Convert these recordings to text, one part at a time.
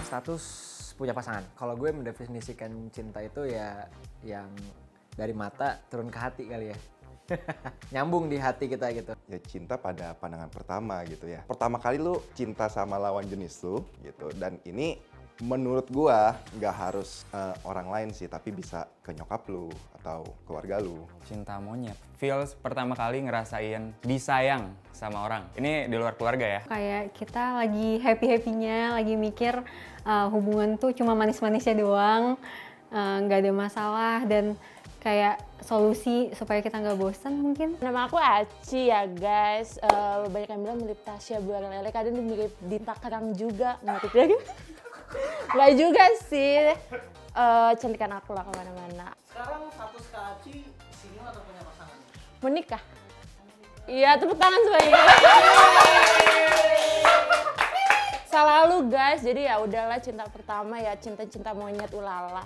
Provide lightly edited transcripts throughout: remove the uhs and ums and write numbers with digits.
Status punya pasangan. Kalau gue mendefinisikan cinta itu ya yang dari mata turun ke hati kali ya. Nyambung di hati kita gitu. Ya cinta pada pandangan pertama gitu ya. Pertama kali lu cinta sama lawan jenis lu gitu. Dan ini menurut gua nggak harus orang lain sih, tapi bisa ke nyokap lu atau keluarga lu. Cinta monyet. Feels pertama kali ngerasain disayang sama orang. Ini di luar keluarga ya. Kayak kita lagi happy-happynya, lagi mikir hubungan tuh cuma manis-manisnya doang, nggak ada masalah dan kayak solusi supaya kita nggak bosan mungkin. Nama aku Aci ya guys, banyak yang bilang mirip Tasya Bulan Lele, kadang mirip Dinta Karang juga, mirip ya gitu. Nggak juga sih, cantikan aku lah kemana-mana. Sekarang status Kak Aci single atau punya pasangan? Menikah? Iya, tepuk tangan semuanya. Selalu guys, jadi ya udahlah cinta pertama ya cinta-cinta monyet ulala.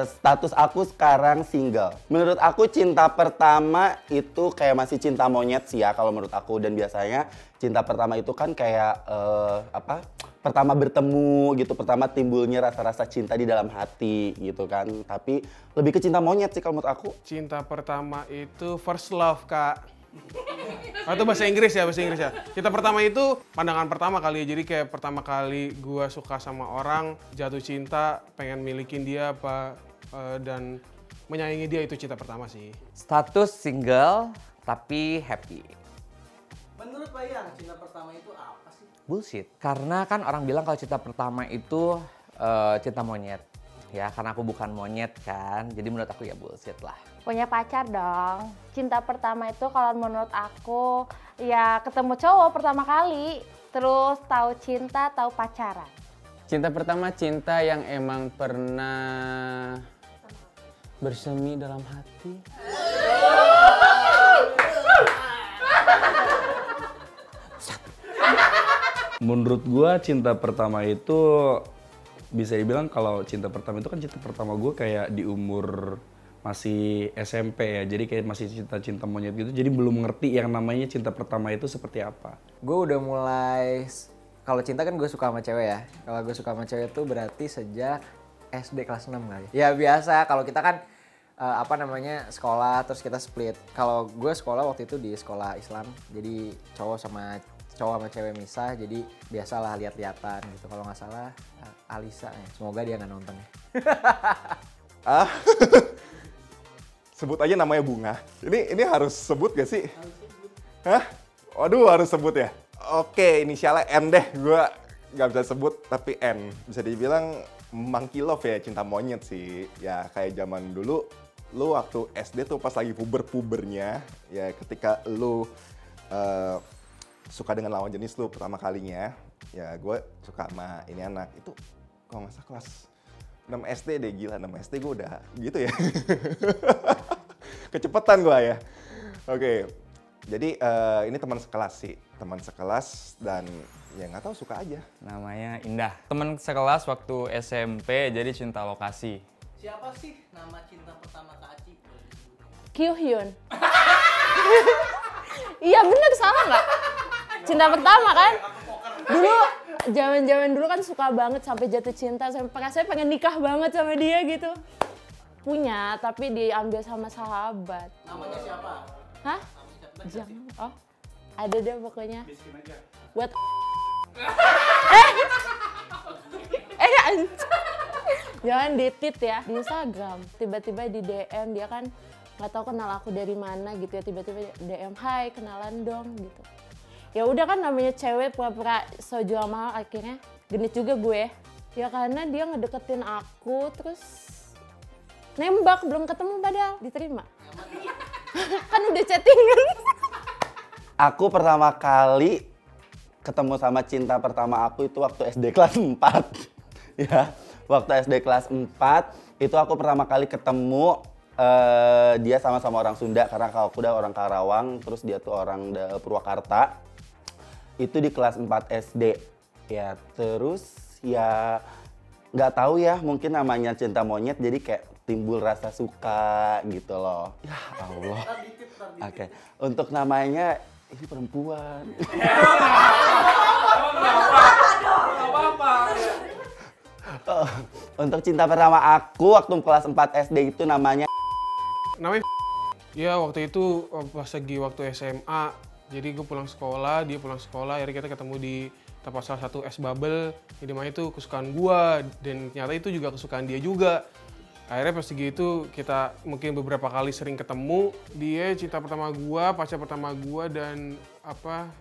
Status aku sekarang single. Menurut aku cinta pertama itu kayak masih cinta monyet sih ya kalau menurut aku. Dan biasanya cinta pertama itu kan kayak pertama bertemu gitu, pertama timbulnya rasa-rasa cinta di dalam hati gitu kan. Tapi lebih ke cinta monyet sih kalau menurut aku. Cinta pertama itu first love, Kak. Atau bahasa Inggris ya, bahasa Inggris ya. Cinta pertama itu pandangan pertama kali ya. Jadi kayak pertama kali gua suka sama orang, jatuh cinta, pengen milikin dia dan menyayangi dia, itu cinta pertama sih. Status single tapi happy. Menurut Bayang, cinta pertama itu apa sih? Bullshit. Karena kan orang bilang kalau cinta pertama itu cinta monyet. Ya, karena aku bukan monyet kan. Jadi menurut aku ya bullshit lah. Punya pacar dong. Cinta pertama itu kalau menurut aku ya ketemu cowok pertama kali, terus tahu cinta, tahu pacaran. Cinta pertama cinta yang emang pernah bersemi dalam hati. Menurut gua cinta pertama itu bisa dibilang kalau cinta pertama itu kan cinta pertama gua kayak di umur masih SMP ya, jadi kayak masih cinta-cinta monyet gitu, jadi belum ngerti yang namanya cinta pertama itu seperti apa. Gue udah mulai, kalau cinta kan gue suka sama cewek ya. Kalau gue suka sama cewek itu berarti sejak SD kelas 6 kali. Ya biasa, kalau kita kan sekolah terus kita split. Kalau gue sekolah waktu itu di sekolah Islam, jadi cowok sama cewek misah, jadi biasalah lihat-lihatan gitu. Kalau nggak salah Alisa ya, semoga dia nggak nonton ya. Sebut aja namanya Bunga. Ini harus sebut gak sih? Harus sebut. Hah? Waduh, harus sebut ya? Oke, inisialnya N deh. Gue gak bisa sebut, tapi N. Bisa dibilang monkey love ya, cinta monyet sih. Ya kayak zaman dulu, lu waktu SD tuh pas lagi puber-pubernya, ya ketika lu suka dengan lawan jenis lu pertama kalinya, ya gue suka sama ini anak. Itu kalau nggak salah kelas 6 SD deh, gila 6 SD gue udah gitu ya. Kecepetan gue ya. Oke, jadi ini teman sekelas sih. Teman sekelas dan ya nggak tahu, suka aja. Namanya Indah. Temen sekelas waktu SMP, jadi cinta lokasi. Siapa sih nama cinta pertama Kak Aci? Kyuhyun. Iya bener, salah nggak? Cinta pertama kan? Dulu, zaman dulu kan suka banget sampai jatuh cinta, sampai saya pengen nikah banget sama dia gitu. Punya, tapi diambil sama sahabat. Namanya siapa? Hah? Jangan. Oh, ada deh pokoknya. Buat jangan ditit ya di Instagram. Tiba-tiba di DM dia kan nggak tahu kenal aku dari mana gitu ya. Tiba-tiba DM, hai kenalan dong gitu. Ya udah kan namanya cewek pura-pura so jual mahal, akhirnya genit juga gue. Ya karena dia ngedeketin aku terus nembak, belum ketemu padahal diterima. Kan udah chattingan. Aku pertama kali ketemu sama cinta pertama aku itu waktu SD kelas 4. Ya, waktu SD kelas 4 itu aku pertama kali ketemu dia sama-sama orang Sunda karena kalau aku udah orang Karawang, terus dia tuh orang Purwakarta. Itu di kelas 4 SD. Ya, terus ya nggak tahu ya, mungkin namanya cinta monyet jadi kayak timbul rasa suka gitu loh. Ya Allah. Oke, untuk namanya ini perempuan. Untuk cinta pertama aku waktu kelas 4 SD itu namanya Namanya ya waktu itu pas waktu SMA. Jadi gue pulang sekolah, dia pulang sekolah, akhirnya kita ketemu di tempat salah satu es bubble. Jadi mana itu kesukaan gue dan ternyata itu juga kesukaan dia juga. Akhirnya pas gitu kita mungkin beberapa kali sering ketemu. Dia cinta pertama gue, pacar pertama gue, dan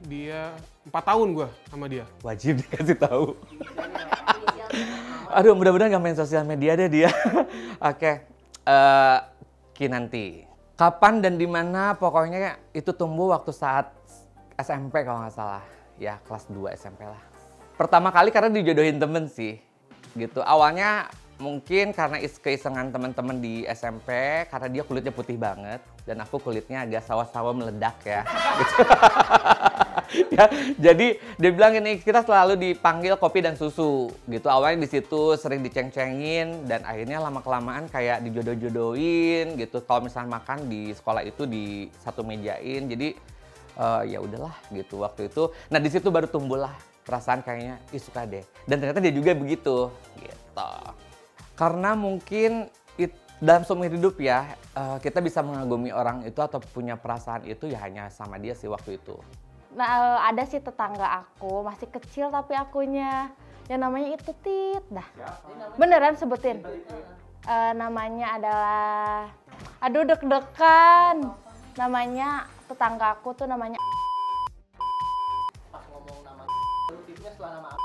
dia 4 tahun gue sama dia. Wajib dikasih tahu. Aduh, mudah-mudahan gak main sosial media deh dia. Oke, Kinanti. Kapan dan di mana pokoknya itu tumbuh waktu saat SMP kalau nggak salah. Ya, kelas 2 SMP lah. Pertama kali karena dijodohin temen sih. Gitu. Awalnya mungkin karena keisengan teman-teman di SMP, karena dia kulitnya putih banget dan aku kulitnya agak sawo-sawo meledak ya. Gitu. Ya, jadi dia bilang ini kita selalu dipanggil kopi dan susu gitu. Awalnya di situ sering diceng-cengin dan akhirnya lama-kelamaan kayak dijodoh-jodohin gitu. Kalau misalnya makan di sekolah itu di satu mejain, jadi ya udahlah gitu waktu itu. Nah di situ baru tumbuhlah perasaan kayaknya suka deh. Dan ternyata dia juga begitu gitu. Karena mungkin dalam seumur hidup ya kita bisa mengagumi orang itu atau punya perasaan itu ya hanya sama dia sih waktu itu. Nah, ada sih tetangga aku, masih kecil tapi akunya. Yang namanya itu Tit, dah. Beneran sebutin? Namanya adalah, aduh deg-degan. Namanya, tetangga aku tuh namanya. Pas ngomong nama Titnya setelah nama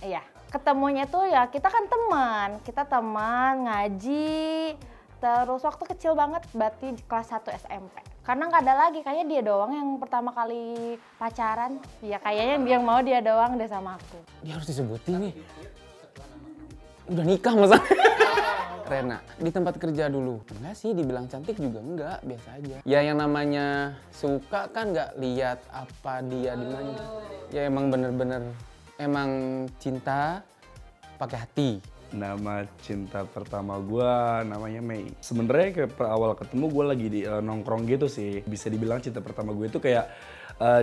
Iya, ketemunya tuh ya kita kan teman. Kita teman, ngaji. Terus waktu kecil banget, berarti kelas 1 SMP. Karena nggak ada lagi, kayaknya dia doang yang pertama kali pacaran. Ya kayaknya yang mau dia doang deh sama aku. Dia harus disebutin nih. Udah nikah masa? Rena, di tempat kerja dulu. Enggak sih, dibilang cantik juga enggak, biasa aja. Ya yang namanya suka kan nggak lihat apa dia di mana. Ya emang bener-bener, emang cinta pakai hati. Nama cinta pertama gue namanya Mei. Sebenarnya kayak awal ketemu gue lagi di nongkrong gitu sih. Bisa dibilang cinta pertama gue itu kayak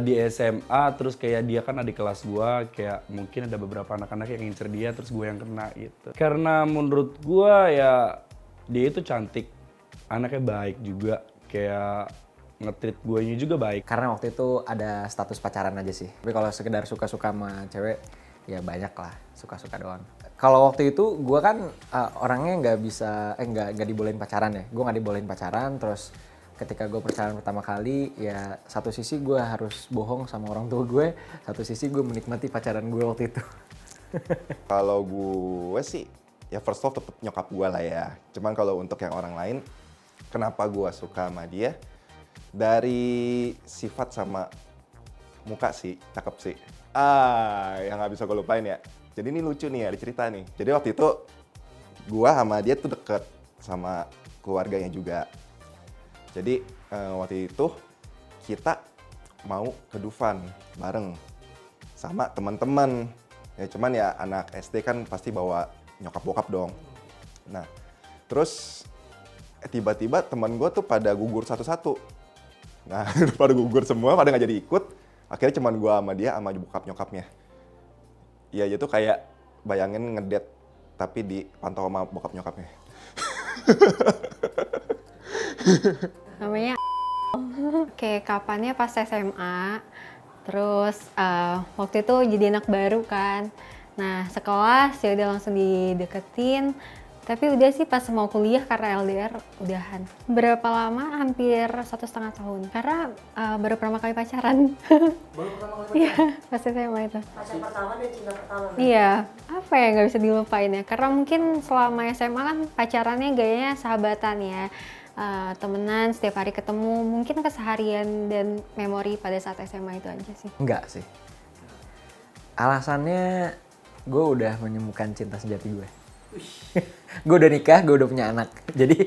di SMA, terus kayak dia kan adik kelas gue, kayak mungkin ada beberapa anak-anak yang ngincer dia, terus gue yang kena gitu. Karena menurut gue ya dia itu cantik, anaknya baik juga, kayak nge-treat guenya juga baik. Karena waktu itu ada status pacaran aja sih. Tapi kalau sekedar suka-suka sama cewek, ya banyak lah, suka-suka doang. Kalau waktu itu gue kan orangnya nggak dibolehin pacaran ya. Gue nggak dibolehin pacaran, terus ketika gue pacaran pertama kali, ya satu sisi gue harus bohong sama orang tua gue, satu sisi gue menikmati pacaran gue waktu itu. Kalau gue sih, ya first love tetap nyokap gue lah ya. Cuman kalau untuk yang orang lain, kenapa gue suka sama dia? Dari sifat sama muka sih, cakep sih. Yang nggak bisa gue lupain ya. Jadi ini lucu nih, ada cerita nih. Jadi waktu itu gue sama dia tuh deket sama keluarganya juga. Jadi waktu itu kita mau ke Dufan bareng sama teman-teman. Ya cuman ya anak SD kan pasti bawa nyokap bokap dong. Nah terus tiba-tiba teman gue tuh pada gugur satu-satu. Nah pada gugur semua, pada nggak jadi ikut. Akhirnya cuman gue sama dia sama bokap nyokapnya. Ya itu kayak bayangin ngedate tapi dipantau sama bokap nyokapnya. Namanya kayak kapannya pas SMA, terus waktu itu jadi anak baru kan. Nah sekelas ya udah langsung dideketin. Tapi udah sih pas mau kuliah karena LDR udahan. Berapa lama? Hampir 1,5 tahun. Karena baru pertama kali pacaran. Baru pertama kali pacaran? Iya, pas SMA itu. Pacar pertama dan cinta pertama. Iya, apa ya nggak bisa dilupain ya. Karena mungkin selama SMA kan pacarannya gayanya sahabatan ya. Temenan, setiap hari ketemu. Mungkin keseharian dan memori pada saat SMA itu aja sih. Enggak sih. Alasannya gue udah menemukan cinta sejati gue. Gue udah nikah, gue udah punya anak. Jadi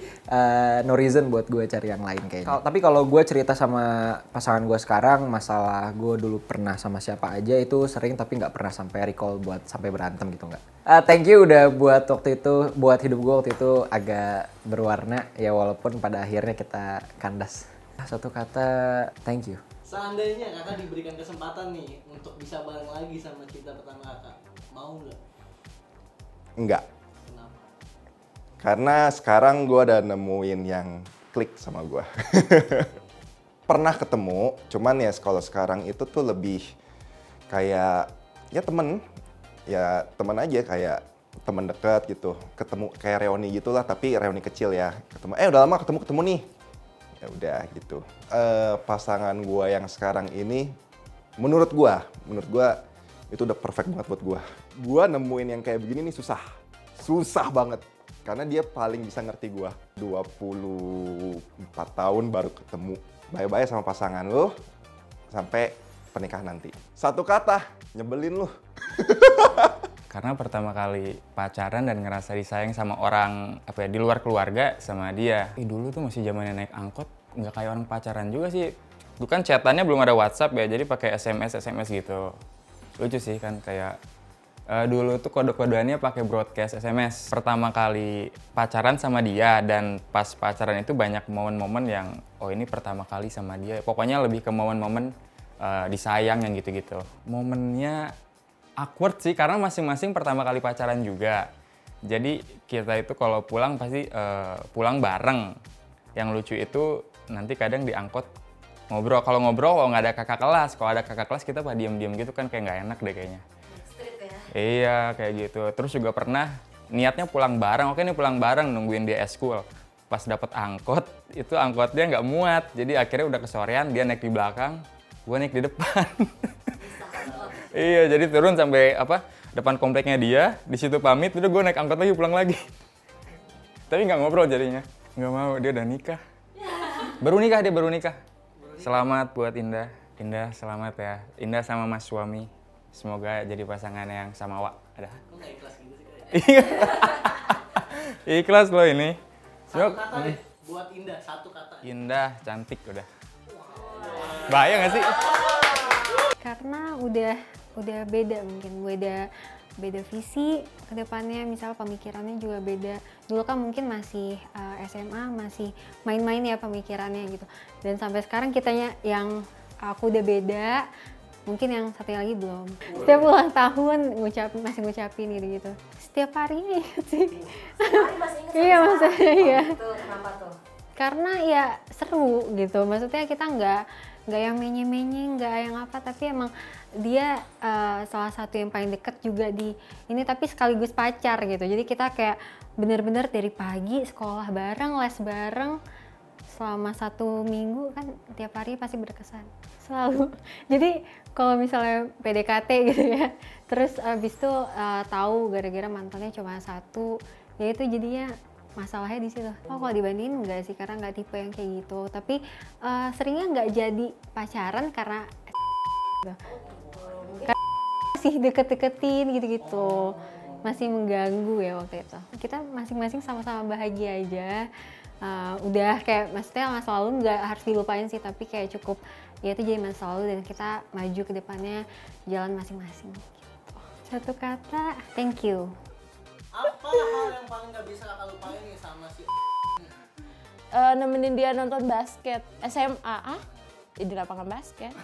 no reason buat gue cari yang lain kayaknya. Tapi kalau gue cerita sama pasangan gue sekarang, masalah gue dulu pernah sama siapa aja itu sering, tapi nggak pernah sampai recall buat sampai berantem gitu nggak. Thank you udah buat waktu itu, buat hidup gue waktu itu agak berwarna ya walaupun pada akhirnya kita kandas. Satu kata, thank you. Seandainya kakak diberikan kesempatan nih untuk bisa bareng lagi sama cinta pertama kakak, mau nggak? Enggak. Kenapa? Karena sekarang gue udah nemuin yang klik sama gue. Pernah ketemu, cuman ya kalau sekarang itu tuh lebih kayak ya temen aja, kayak temen dekat gitu. Ketemu kayak reuni gitulah, tapi reuni kecil ya. Ketemu, udah lama ketemu nih. Ya udah gitu. Pasangan gue yang sekarang ini, menurut gue itu udah perfect banget buat gue. Gue nemuin yang kayak begini nih susah banget. Karena dia paling bisa ngerti gue. 24 tahun baru ketemu. Bye-bye sama pasangan lo sampai pernikahan nanti. Satu kata, nyebelin lo. Karena pertama kali pacaran dan ngerasa disayang sama orang di luar keluarga sama dia. Dulu tuh masih zamannya naik angkot, nggak kayak orang pacaran juga sih. Itu kan chatannya belum ada WhatsApp ya, jadi pakai SMS gitu. Lucu sih kan kayak dulu tuh kode-kodeannya pakai broadcast SMS. Pertama kali pacaran sama dia dan pas pacaran itu banyak momen-momen yang ini pertama kali sama dia. Pokoknya lebih ke momen-momen disayang yang gitu-gitu. Momennya awkward sih karena masing-masing pertama kali pacaran juga. Jadi kita itu kalau pulang pasti pulang bareng. Yang lucu itu nanti kadang diangkut ngobrol. Kalau nggak ada kakak kelas. Kalau ada kakak kelas kita diam-diam gitu kan kayak nggak enak deh kayaknya. Iya, kayak gitu. Terus juga pernah niatnya pulang bareng. Oke nih pulang bareng, nungguin dia eskul. Pas dapet angkot, itu angkotnya nggak muat. Jadi akhirnya udah kesorean, dia naik di belakang, gue naik di depan. Iya, jadi turun sampai depan kompleknya dia, di situ pamit, udah gue naik angkot lagi pulang lagi. Tapi nggak ngobrol jadinya. Nggak mau, dia udah nikah. Baru nikah. Selamat buat Indah. Indah, selamat ya. Indah sama mas suami. Semoga jadi pasangan yang sama Wak. Ada? Kok nggak ikhlas gitu sih? Ikhlas loh ini. Satu kata deh, buat Indah, satu kata. Indah, cantik udah. Bahaya nggak sih? Karena udah beda mungkin, beda visi ke depannya, misal pemikirannya juga beda. Dulu kan mungkin masih SMA, masih main-main ya pemikirannya gitu. Dan sampai sekarang kitanya yang aku udah beda, mungkin yang satu lagi belum. Setiap ulang tahun masih ngucapin gitu. Setiap hari sih. Iya maksudnya ya. Kenapa tuh? Karena ya seru gitu. Maksudnya kita nggak yang menye-menye, nggak yang apa, tapi emang dia salah satu yang paling deket juga di ini, tapi sekaligus pacar gitu. Jadi kita kayak bener-bener dari pagi sekolah bareng, les bareng, selama 1 minggu kan tiap hari pasti berkesan selalu. Jadi kalau misalnya PDKT gitu ya, terus abis itu tahu gara-gara mantannya cuma 1, ya itu jadinya masalahnya di situ. Oh kalau dibandingin enggak sih, karena nggak tipe yang kayak gitu. Tapi seringnya nggak jadi pacaran karena masih deket-deketin gitu-gitu, masih mengganggu ya waktu itu. Kita masing-masing sama-sama bahagia aja. Udah kayak maksudnya masa lalu nggak harus dilupain sih, tapi kayak cukup ya itu jadi masa lalu dan kita maju ke depannya jalan masing-masing gitu. Satu kata, thank you. Apa hal yang paling nggak bisa kakak lupain nih sama si nemenin dia nonton basket SMA di lapangan basket.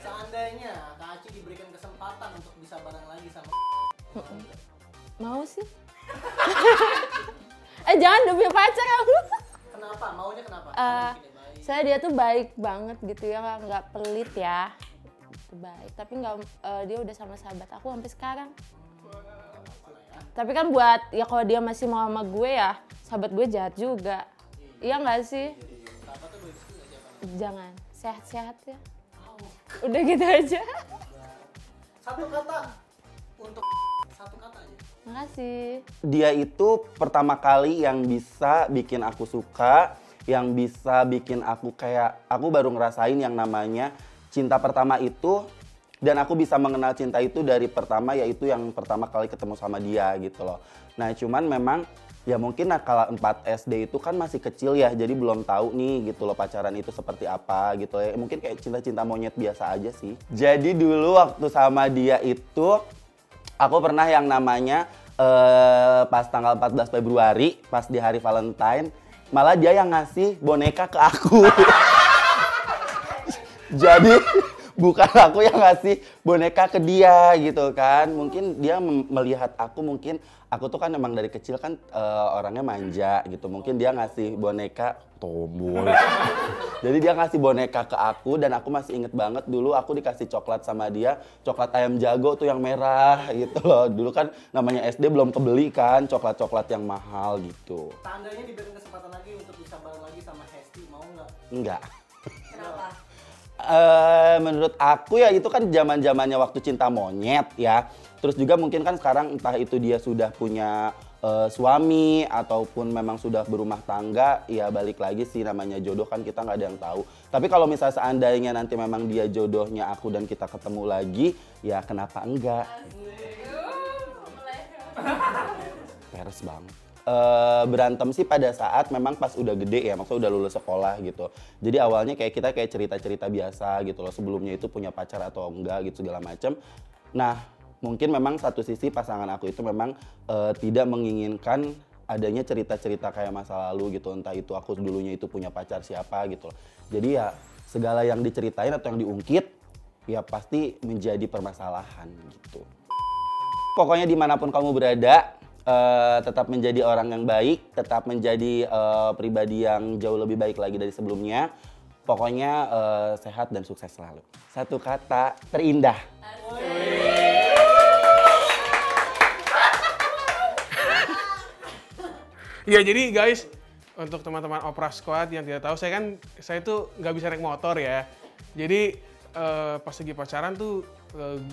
Seandainya Kak Aci diberikan kesempatan untuk bisa bareng lagi sama Mau sih. Jangan udah punya pacar aku. Kenapa? Maunya kenapa? Saya dia tuh baik banget gitu ya, nggak pelit ya. Itu baik, tapi nggak dia udah sama sahabat aku sampai sekarang. Tapi kan buat ya kalau dia masih mau sama gue ya, sahabat gue jahat juga. Iya nggak sih? Jangan, sehat-sehat ya. Udah gitu aja. Satu kata untuk satu kata aja. Makasih. Dia itu pertama kali yang bisa bikin aku suka, yang bisa bikin aku kayak, aku baru ngerasain yang namanya cinta pertama itu. Dan aku bisa mengenal cinta itu dari pertama, yaitu yang pertama kali ketemu sama dia gitu loh. Nah cuman memang ya mungkin nakal 4 SD itu kan masih kecil ya, jadi belum tahu nih gitu loh pacaran itu seperti apa gitu ya. Mungkin kayak cinta-cinta monyet biasa aja sih. Jadi dulu waktu sama dia itu aku pernah yang namanya pas tanggal 14 Februari, pas di hari Valentine, malah dia yang ngasih boneka ke aku. Jadi bukan aku yang ngasih boneka ke dia gitu kan. Mungkin dia melihat aku, mungkin aku tuh kan emang dari kecil kan orangnya manja gitu. Mungkin dia ngasih boneka tomboy. Jadi dia ngasih boneka ke aku dan aku masih inget banget dulu aku dikasih coklat sama dia, coklat ayam jago tuh yang merah gitu loh. Dulu kan namanya SD belum kebeli kan coklat-coklat yang mahal gitu. Tandanya diberi kesempatan lagi untuk bisa bareng lagi sama Hesti, mau nggak? Enggak. Kenapa? Menurut aku ya itu kan zaman-zamannya waktu cinta monyet ya. Terus juga mungkin kan sekarang entah itu dia sudah punya suami ataupun memang sudah berumah tangga, ya balik lagi sih namanya jodoh kan kita nggak ada yang tahu. Tapi kalau misalnya seandainya nanti memang dia jodohnya aku dan kita ketemu lagi, ya kenapa enggak? Peres banget. Berantem sih pada saat memang pas udah gede ya, maksudnya udah lulus sekolah gitu. Jadi awalnya kayak kita kayak cerita-cerita biasa gitu loh, sebelumnya itu punya pacar atau enggak gitu segala macem. Nah mungkin memang satu sisi pasangan aku itu memang tidak menginginkan adanya cerita-cerita kayak masa lalu gitu, entah itu aku dulunya itu punya pacar siapa gitu loh. Jadi ya segala yang diceritain atau yang diungkit ya pasti menjadi permasalahan gitu. Pokoknya dimanapun kamu berada, tetap menjadi orang yang baik, tetap menjadi pribadi yang jauh lebih baik lagi dari sebelumnya. Pokoknya sehat dan sukses selalu. Satu kata, terindah. Ya jadi guys, untuk teman-teman Opera Squad yang tidak tahu, saya tuh nggak bisa naik motor ya. Jadi pas lagi pacaran tuh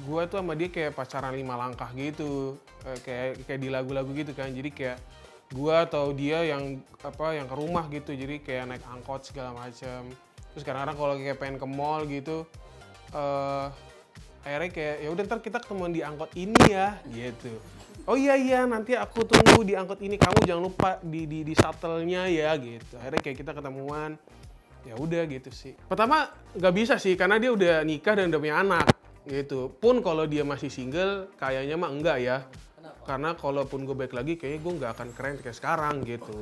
gue tuh sama dia kayak pacaran 5 langkah gitu, kayak di lagu-lagu gitu kan. Jadi kayak gue atau dia yang ke rumah gitu, jadi kayak naik angkot segala macam. Terus kadang-kadang kalau kayak pengen ke mall gitu, akhirnya kayak ya udah ntar kita ketemuan di angkot ini ya gitu. Oh iya nanti aku tunggu di angkot ini, kamu jangan lupa di shuttle-nya ya gitu. Akhirnya kayak kita ketemuan, ya udah gitu sih. Pertama nggak bisa sih karena dia udah nikah dan udah punya anak gitu. Pun kalau dia masih single kayaknya mah enggak ya. Kenapa? Karena kalaupun gue balik lagi kayaknya gue nggak akan keren kayak sekarang gitu.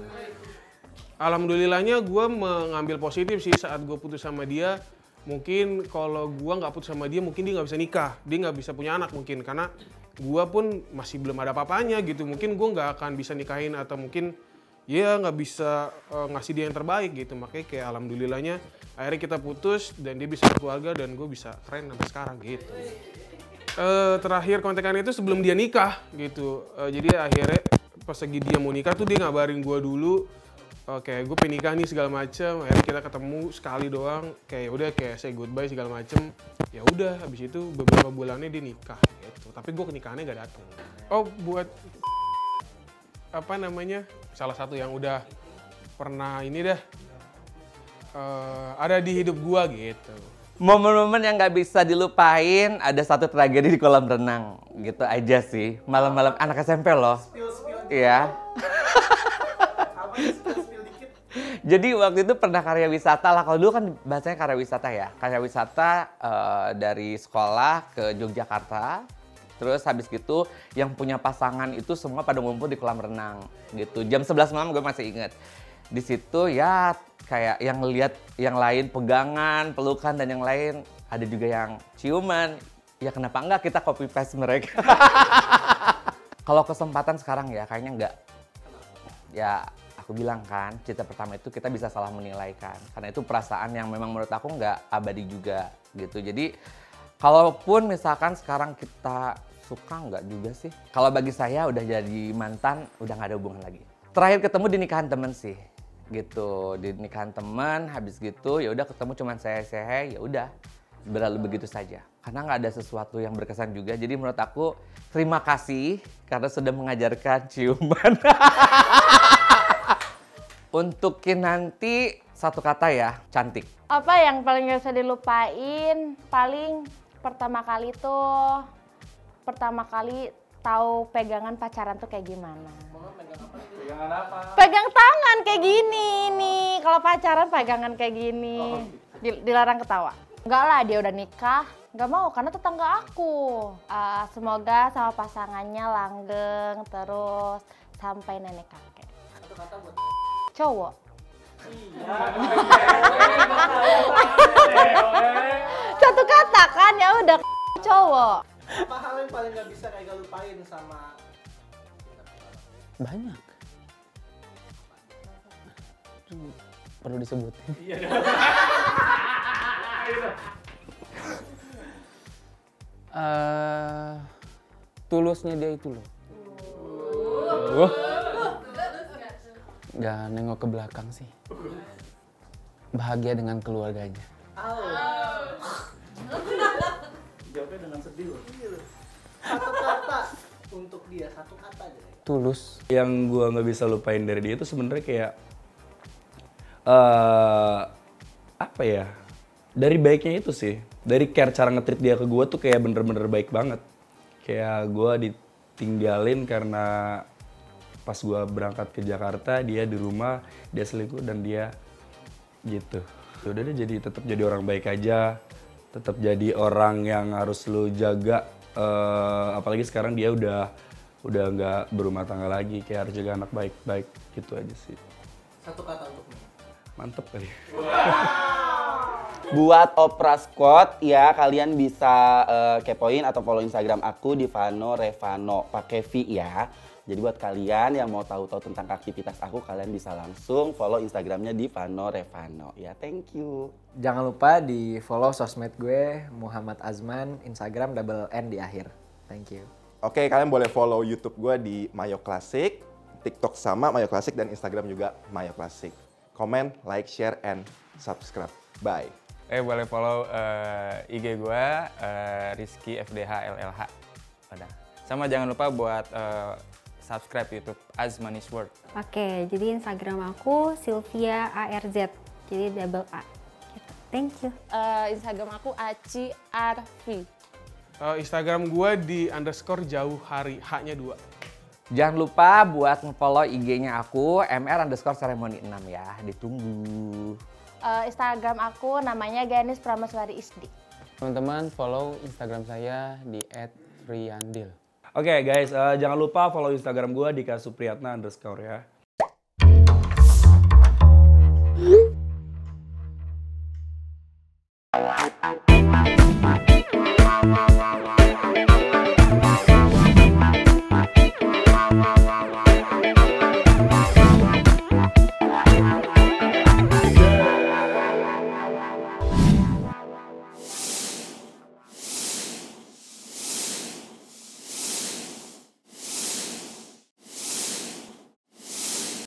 Alhamdulillahnya gue mengambil positif sih saat gue putus sama dia. Mungkin kalau gue nggak putus sama dia mungkin dia nggak bisa nikah, dia nggak bisa punya anak mungkin karena gue pun masih belum ada apa-apanya gitu. Mungkin gue nggak akan bisa nikahin atau mungkin ya nggak bisa ngasih dia yang terbaik gitu. Makanya kayak alhamdulillahnya akhirnya kita putus dan dia bisa berkeluarga dan gue bisa keren sampai sekarang gitu. Terakhir kontekan itu sebelum dia nikah gitu. Jadi akhirnya pas lagi dia mau nikah tuh dia ngabarin gue dulu. Kayak gue pengen nikah nih segala macem. Akhirnya kita ketemu sekali doang. Kayak udah kayak say goodbye segala macem. Ya udah habis itu beberapa bulannya dia nikah gitu. Tapi gue ke nikahannya gak datang. Oh buat apa namanya, salah satu yang udah pernah ini dah ada di hidup gue gitu. Momen-momen yang nggak bisa dilupain, ada satu tragedi di kolam renang gitu aja sih. Malam-malam anak SMP loh. Iya. Jadi waktu itu pernah karya wisata lah. Kalau dulu kan bahasanya karya wisata ya. Karya wisata dari sekolah ke Yogyakarta. Terus habis gitu yang punya pasangan itu semua pada ngumpul di kolam renang gitu. Jam 11 malam gue masih inget. Di situ ya kayak yang lihat yang lain pegangan, pelukan dan yang lain. Ada juga yang ciuman. Ya kenapa enggak kita copy paste mereka. Kalau kesempatan sekarang ya kayaknya enggak. Ya aku bilang kan, cinta pertama itu kita bisa salah menilai kan. Karena itu perasaan yang memang menurut aku nggak abadi juga gitu. Jadi kalaupun misalkan sekarang kita suka nggak juga sih. Kalau bagi saya udah jadi mantan, udah nggak ada hubungan lagi. Terakhir ketemu di nikahan temen sih gitu. Di nikahan temen, habis gitu ya udah ketemu cuman saya ya udah berlalu begitu saja. Karena nggak ada sesuatu yang berkesan juga. Jadi menurut aku terima kasih karena sudah mengajarkan ciuman. Untuk Kinanti satu kata ya, cantik. Apa yang paling gak bisa dilupain? Paling pertama kali tahu pegangan pacaran tuh kayak gimana. Pegangan apa? Pegang tangan kayak gini nih. Kalau pacaran pegangan kayak gini. Dilarang ketawa. Enggak lah, dia udah nikah. Enggak mau karena tetangga aku. Semoga sama pasangannya langgeng terus sampai nenek kakek. Satu kata buat cowok. Satu kata kan ya udah cowok. Apa hal yang paling gak bisa kayak gak lupain sama Banyak. Perlu disebutin. Tulusnya dia itu loh. Gak nengok ke belakang sih. Bahagia dengan keluarganya. Jawabnya dengan sedih loh. Satu kata untuk dia, satu kata aja deh. Tulus. Yang gua nggak bisa lupain dari dia itu sebenarnya kayak apa ya? Dari baiknya itu sih. Dari care cara nge-treat dia ke gua tuh kayak bener-bener baik banget. Kayak gua ditinggalin karena pas gua berangkat ke Jakarta, dia di rumah, dia selingkuh dan dia gitu. Udah deh jadi tetap jadi orang baik aja. Tetap jadi orang yang harus lu jaga. Apalagi sekarang dia udah nggak berumah tangga lagi, kayak harus jaga anak baik-baik gitu aja sih. Satu kata untukmu. Mantep kali. Buat Opera Squad ya, kalian bisa kepoin atau follow Instagram aku di Vano Revano pakai V ya. Jadi buat kalian yang mau tahu-tahu tentang aktivitas aku, kalian bisa langsung follow Instagramnya di Vano Revano ya. Thank you. Jangan lupa di follow sosmed gue Muhammad Azman, Instagram double N di akhir. Thank you. Oke, kalian boleh follow YouTube gue di Mayo Classic, TikTok sama Mayo Classic, dan Instagram juga Mayo Classic. Comment, like, share, and subscribe. Bye. Boleh follow IG gue, Rizky FDH LLH. Udah. Sama jangan lupa buat subscribe YouTube Azmanis World. Oke, jadi Instagram aku Sylvia ARZ, jadi double A. Gitu. Thank you. Instagram aku Aci Arfi. Instagram gue di _jauh hari, H-nya 2. Jangan lupa buat nge-follow IG-nya aku MR_ceremony6 ya. Ditunggu. Instagram aku namanya Ganis Pramaswari Isdi. Teman-teman follow Instagram saya di @friandil. Oke guys, jangan lupa follow Instagram gue di @kasupriyatna_ ya.